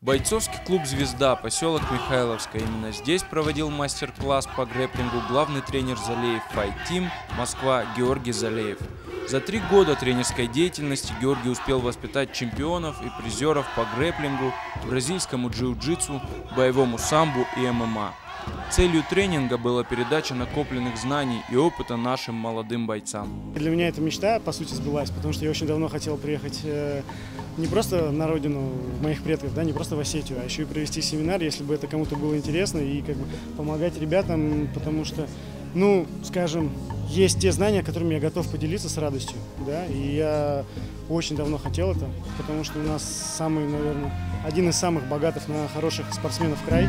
Бойцовский клуб «Звезда», поселок Михайловская. Именно здесь проводил мастер-класс по грэпплингу главный тренер Залеев Fight Team Москва Георгий Залеев. За 3 года тренерской деятельности Георгий успел воспитать чемпионов и призеров по грэпплингу, бразильскому джиу-джитсу, боевому самбо и ММА. Целью тренинга была передача накопленных знаний и опыта нашим молодым бойцам. Для меня эта мечта, по сути, сбылась, потому что я очень давно хотел приехать не просто на родину моих предков, да, не просто в Осетию, а еще и провести семинар, если бы это кому-то было интересно, и как бы помогать ребятам, потому что, ну, скажем, есть те знания, которыми я готов поделиться с радостью, да, и я очень давно хотел это, потому что у нас самый, наверное, один из самых богатых на хороших спортсменов край.